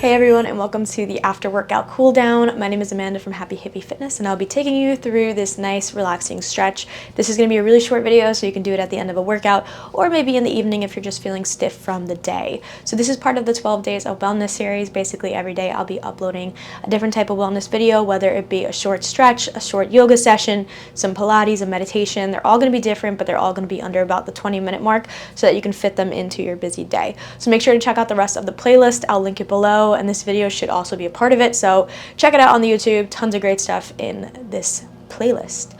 Hey everyone, and welcome to the after workout cool down. My name is Amanda from Happy Hippie Fitness, and I'll be taking you through this nice relaxing stretch. This is going to be a really short video, so you can do it at the end of a workout or maybe in the evening if you're just feeling stiff from the day. So this is part of the 12 days of wellness series. Basically every day I'll be uploading a different type of wellness video, whether it be a short stretch, a short yoga session, some pilates, a meditation. They're all going to be different, but they're all going to be under about the 20-minute mark so that you can fit them into your busy day. So make sure to check out the rest of the playlist. I'll link it below, and this video should also be a part of it, so check it out on the YouTube. Tons of great stuff in this playlist.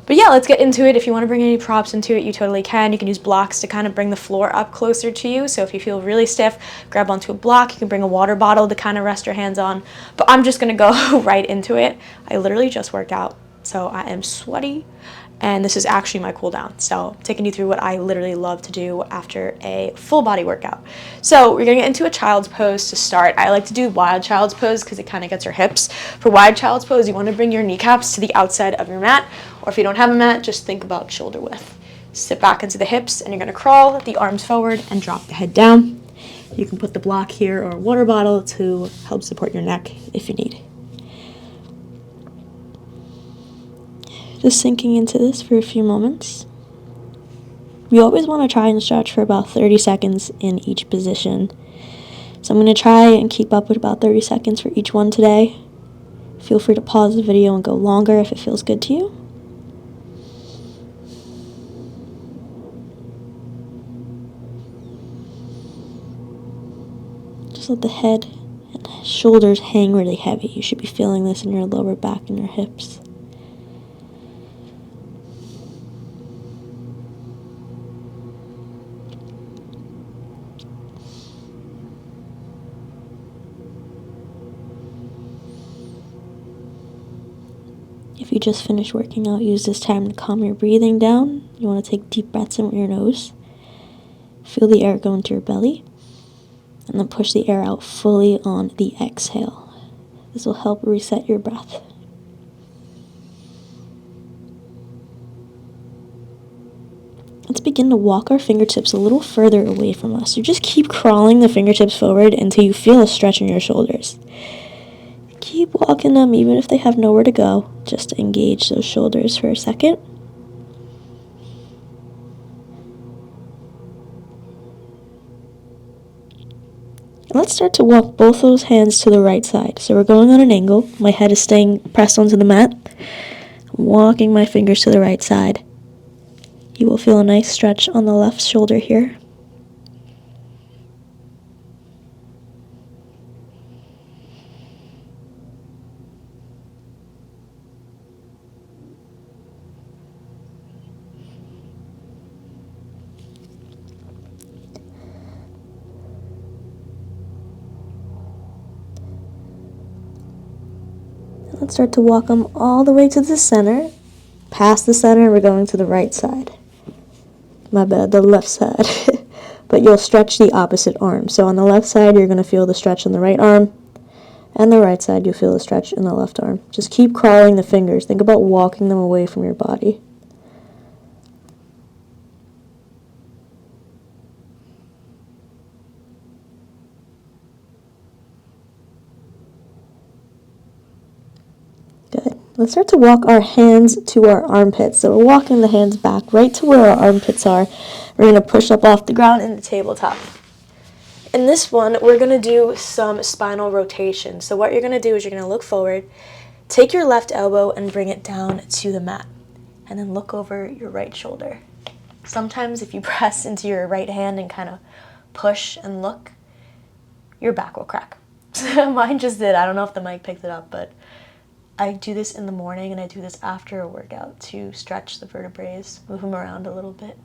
But yeah, let's get into it. If you want to bring any props into it, you totally can. You can use blocks to kind of bring the floor up closer to you. So if you feel really stiff, grab onto a block. You can bring a water bottle to kind of rest your hands on. But I'm just going to go right into it. I literally just worked out, so I am sweaty. And this is actually my cool down. So taking you through what I literally love to do after a full body workout. So we're gonna get into a child's pose to start. I like to do wild child's pose because it kind of gets your hips. For wild child's pose, you want to bring your kneecaps to the outside of your mat, or if you don't have a mat, just think about shoulder width. Sit back into the hips, and you're gonna crawl the arms forward and drop the head down. You can put the block here or a water bottle to help support your neck if you need. Just sinking into this for a few moments. You always want to try and stretch for about 30 seconds in each position. So I'm going to try and keep up with about 30 seconds for each one today. Feel free to pause the video and go longer if it feels good to you. Just let the head and shoulders hang really heavy. You should be feeling this in your lower back and your hips. If you just finished working out, use this time to calm your breathing down. You want to take deep breaths in with your nose. Feel the air go into your belly. And then push the air out fully on the exhale. This will help reset your breath. Let's begin to walk our fingertips a little further away from us. So just keep crawling the fingertips forward until you feel a stretch in your shoulders. Keep walking them even if they have nowhere to go. Just to engage those shoulders for a second. And let's start to walk both those hands to the right side. So we're going on an angle. My head is staying pressed onto the mat. I'm walking my fingers to the right side. You will feel a nice stretch on the left shoulder here. Let's start to walk them all the way to the center. Past the center, we're going to the right side. My bad, the left side. But you'll stretch the opposite arm. So on the left side, you're going to feel the stretch in the right arm. And the right side, you'll feel the stretch in the left arm. Just keep crawling the fingers. Think about walking them away from your body. Good. Let's start to walk our hands to our armpits. So we're walking the hands back right to where our armpits are. We're going to push up off the ground in the tabletop. In this one, we're going to do some spinal rotation. So what you're going to do is you're going to look forward, take your left elbow and bring it down to the mat, and then look over your right shoulder. Sometimes if you press into your right hand and kind of push and look, your back will crack. Mine just did. I don't know if the mic picked it up, but I do this in the morning and I do this after a workout to stretch the vertebrae, move them around a little bit.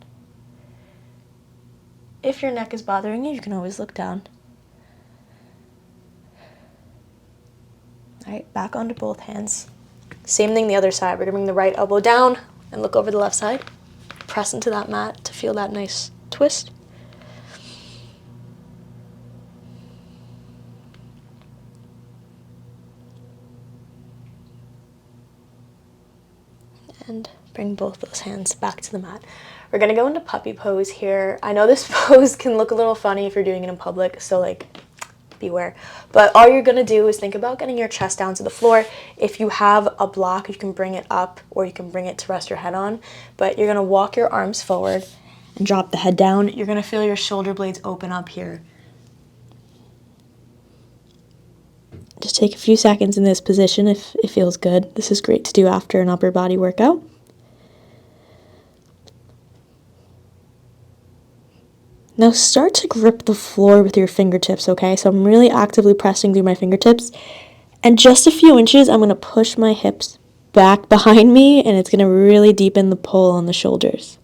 If your neck is bothering you, you can always look down. All right, back onto both hands. Same thing the other side. We're going to bring the right elbow down and look over the left side. Press into that mat to feel that nice twist. And bring both those hands back to the mat. We're gonna go into puppy pose here. I know this pose can look a little funny if you're doing it in public, so like beware. But all you're gonna do is think about getting your chest down to the floor. If you have a block, you can bring it up or you can bring it to rest your head on. But you're gonna walk your arms forward and drop the head down. You're gonna feel your shoulder blades open up here. Just take a few seconds in this position if it feels good. This is great to do after an upper body workout. Now start to grip the floor with your fingertips, okay? So I'm really actively pressing through my fingertips. And just a few inches, I'm going to push my hips back behind me, and it's going to really deepen the pull on the shoulders.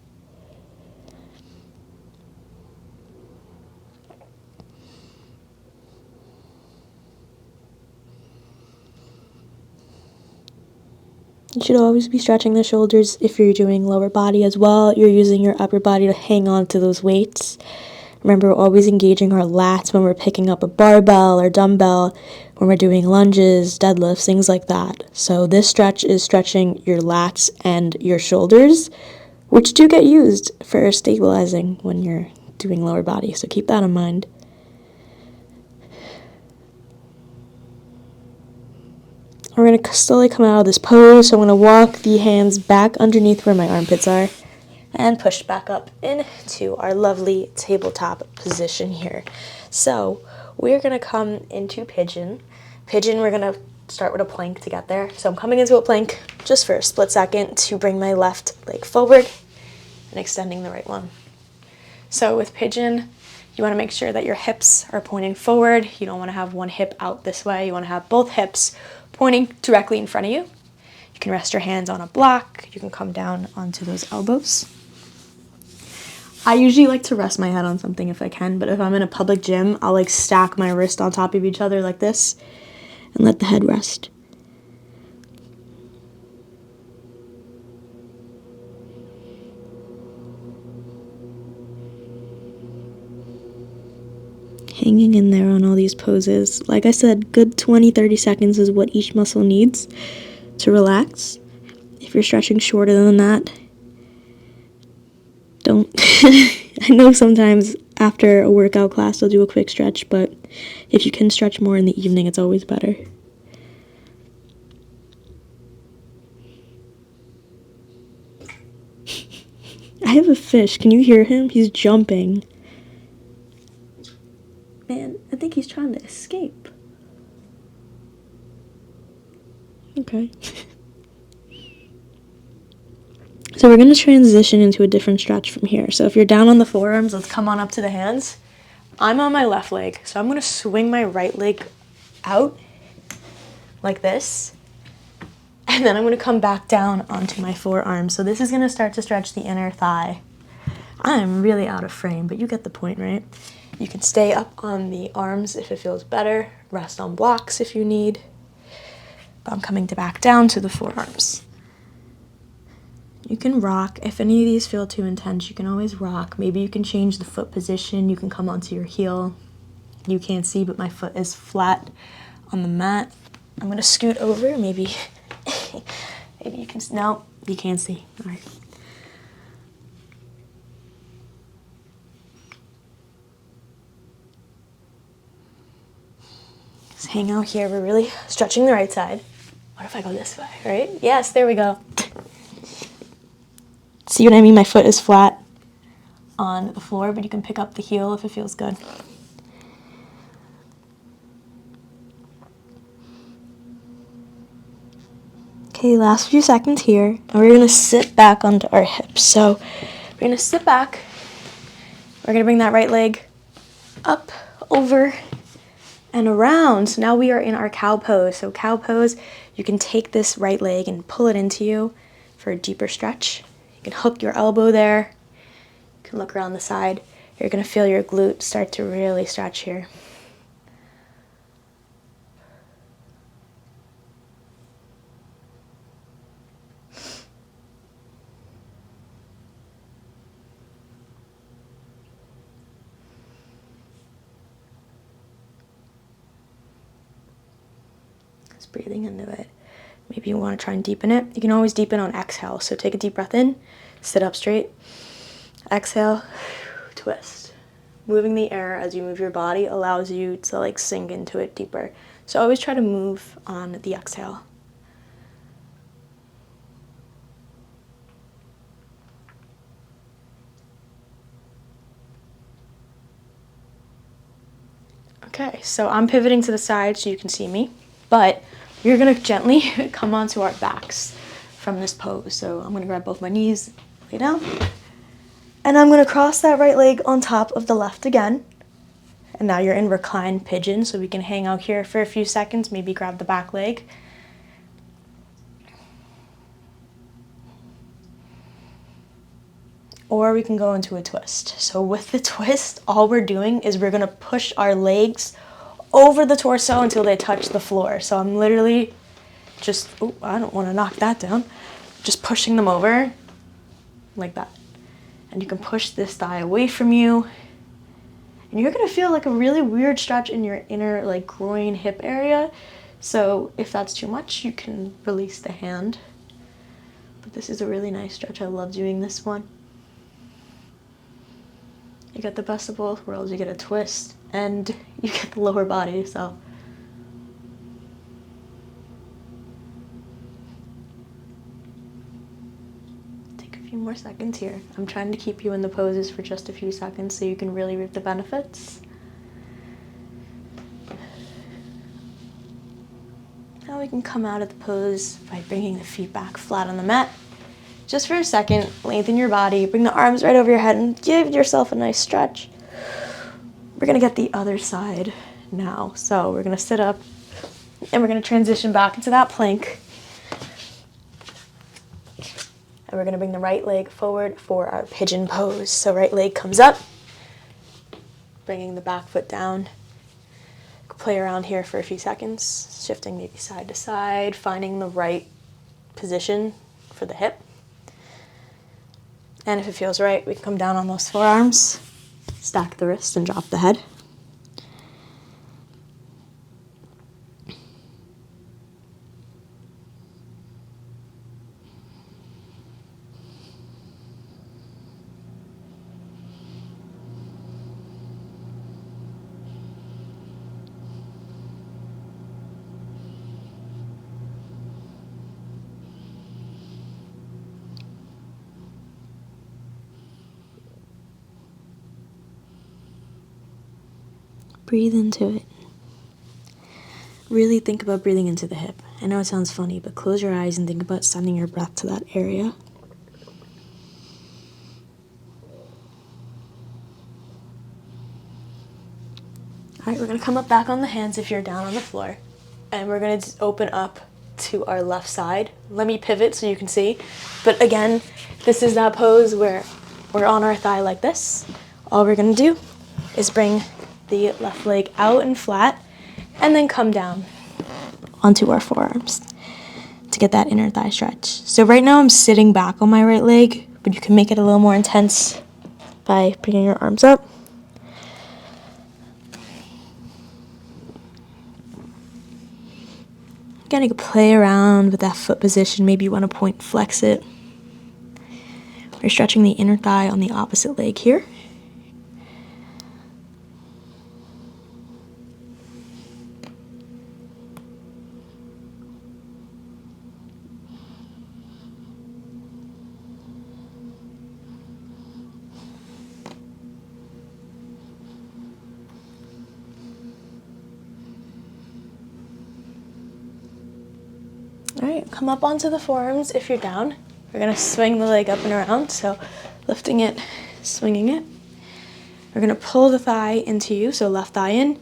You should always be stretching the shoulders if you're doing lower body as well. You're using your upper body to hang on to those weights. Remember, we're always engaging our lats when we're picking up a barbell or dumbbell, when we're doing lunges, deadlifts, things like that. So this stretch is stretching your lats and your shoulders, which do get used for stabilizing when you're doing lower body. So keep that in mind. We're going to slowly come out of this pose. So I'm going to walk the hands back underneath where my armpits are and push back up into our lovely tabletop position here. So we're going to come into pigeon. Pigeon, we're going to start with a plank to get there. So I'm coming into a plank just for a split second to bring my left leg forward and extending the right one. So with pigeon, you want to make sure that your hips are pointing forward. You don't want to have one hip out this way. You want to have both hips pointing directly in front of you. You can rest your hands on a block. You can come down onto those elbows. I usually like to rest my head on something if I can, but if I'm in a public gym, I'll like stack my wrist on top of each other like this and let the head rest. Hanging in there on all these poses. Like I said, good 20-30 seconds is what each muscle needs to relax. If you're stretching shorter than that, don't. I know sometimes after a workout class I'll do a quick stretch, but if you can stretch more in the evening, it's always better. I have a fish. Can you hear him? He's jumping. Man, I think he's trying to escape. Okay. So we're going to transition into a different stretch from here. So if you're down on the forearms, let's come on up to the hands. I'm on my left leg, so I'm going to swing my right leg out like this. And then I'm going to come back down onto my forearm. So this is going to start to stretch the inner thigh. I'm really out of frame, but you get the point, right? You can stay up on the arms if it feels better. Rest on blocks if you need. But I'm coming back down to the forearms. You can rock. If any of these feel too intense, you can always rock. Maybe you can change the foot position. You can come onto your heel. You can't see, but my foot is flat on the mat. I'm going to scoot over. Maybe you can. No, you can't see. All right. Just hang out here. We're really stretching the right side. What if I go this way, right? Yes, there we go. See what I mean? My foot is flat on the floor, but you can pick up the heel if it feels good. Okay, last few seconds here, and we're going to sit back onto our hips. So we're going to sit back. We're going to bring that right leg up, over, and around. So now we are in our cow pose. So cow pose, you can take this right leg and pull it into you for a deeper stretch. You can hook your elbow there. You can look around the side. You're going to feel your glute start to really stretch here. Just breathing into it. Maybe you want to try and deepen it. You can always deepen on exhale. So take a deep breath in, sit up straight, exhale, twist. moving the air as you move your body allows you to like sink into it deeper. So always try to move on the exhale. Okay, so I'm pivoting to the side so you can see me, but you're gonna gently come onto our backs from this pose. So I'm gonna grab both my knees, lay down, and I'm gonna cross that right leg on top of the left again. And now you're in reclined pigeon, so we can hang out here for a few seconds, maybe grab the back leg. Or we can go into a twist. So with the twist, all we're doing is we're gonna push our legs over the torso until they touch the floor. So I'm literally just, oh, I don't wanna knock that down. Just pushing them over like that. And you can push this thigh away from you. And you're gonna feel like a really weird stretch in your inner like groin hip area. So if that's too much, you can release the hand. But this is a really nice stretch. I love doing this one. You get the best of both worlds. You get a twist and you get the lower body, so. Take a few more seconds here. I'm trying to keep you in the poses for just a few seconds so you can really reap the benefits. Now we can come out of the pose by bringing the feet back flat on the mat. Just for a second, lengthen your body, bring the arms right over your head and give yourself a nice stretch. We're gonna get the other side now. So we're gonna sit up and we're gonna transition back into that plank. And we're gonna bring the right leg forward for our pigeon pose. So right leg comes up, bringing the back foot down. Play around here for a few seconds, shifting maybe side to side, finding the right position for the hip. And if it feels right, we can come down on those forearms, stack the wrist, and drop the head. Breathe into it. Really think about breathing into the hip. I know it sounds funny, but close your eyes and think about sending your breath to that area. All right, we're gonna come up back on the hands if you're down on the floor. And we're gonna just open up to our left side. Let me pivot so you can see. But again, this is that pose where we're on our thigh like this. All we're gonna do is bring the left leg out and flat, and then come down onto our forearms to get that inner thigh stretch. So right now I'm sitting back on my right leg, but you can make it a little more intense by bringing your arms up. Again, you can play around with that foot position. Maybe you want to point flex it. We're stretching the inner thigh on the opposite leg here. All right, come up onto the forearms if you're down. We're gonna swing the leg up and around, so lifting it, swinging it. We're gonna pull the thigh into you, so left thigh in,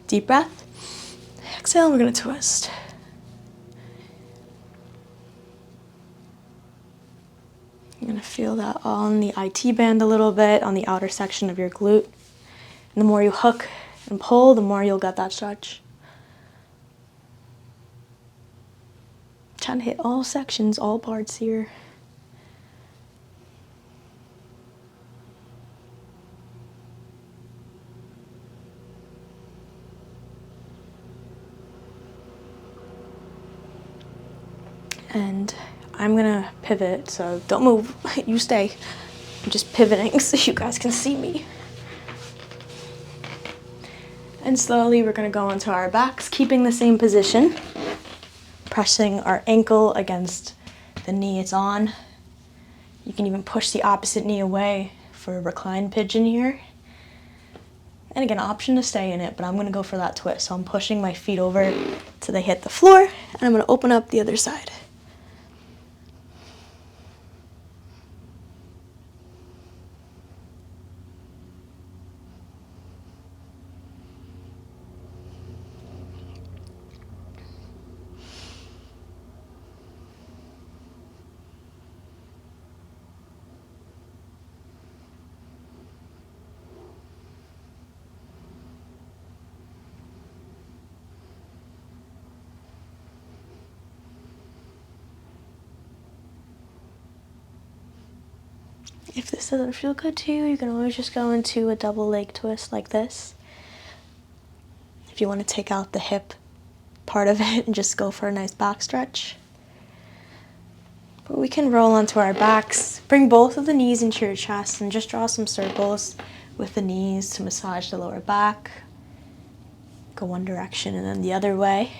deep breath. Exhale, and we're gonna twist. You're gonna feel that on the IT band a little bit, on the outer section of your glute. And the more you hook and pull, the more you'll get that stretch. Trying to hit all sections, all parts here. And I'm gonna pivot, so don't move, you stay. I'm just pivoting so you guys can see me. And slowly we're going to go into our backs, keeping the same position, pressing our ankle against the knee it's on. You can even push the opposite knee away for a reclined pigeon here. And again, option to stay in it, but I'm going to go for that twist. So I'm pushing my feet over till they hit the floor, and I'm going to open up the other side. If this doesn't feel good to you, you can always just go into a double leg twist like this. If you want to take out the hip part of it and just go for a nice back stretch. But we can roll onto our backs, bring both of the knees into your chest and just draw some circles with the knees to massage the lower back. Go one direction and then the other way.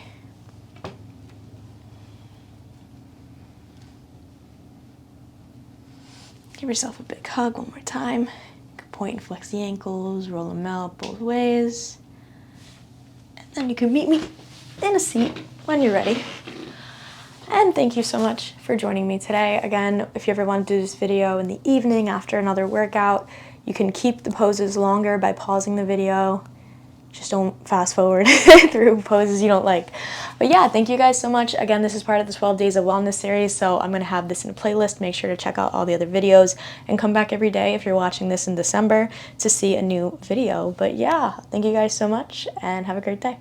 Give yourself a big hug one more time. You can point and flex the ankles, roll them out both ways. And then you can meet me in a seat when you're ready. And thank you so much for joining me today. Again, if you ever want to do this video in the evening after another workout, you can keep the poses longer by pausing the video. Just don't fast forward through poses you don't like. But yeah, thank you guys so much. Again, this is part of the 12 Days of Wellness series, so I'm going to have this in a playlist. Make sure to check out all the other videos and come back every day if you're watching this in December to see a new video. But yeah, thank you guys so much and have a great day.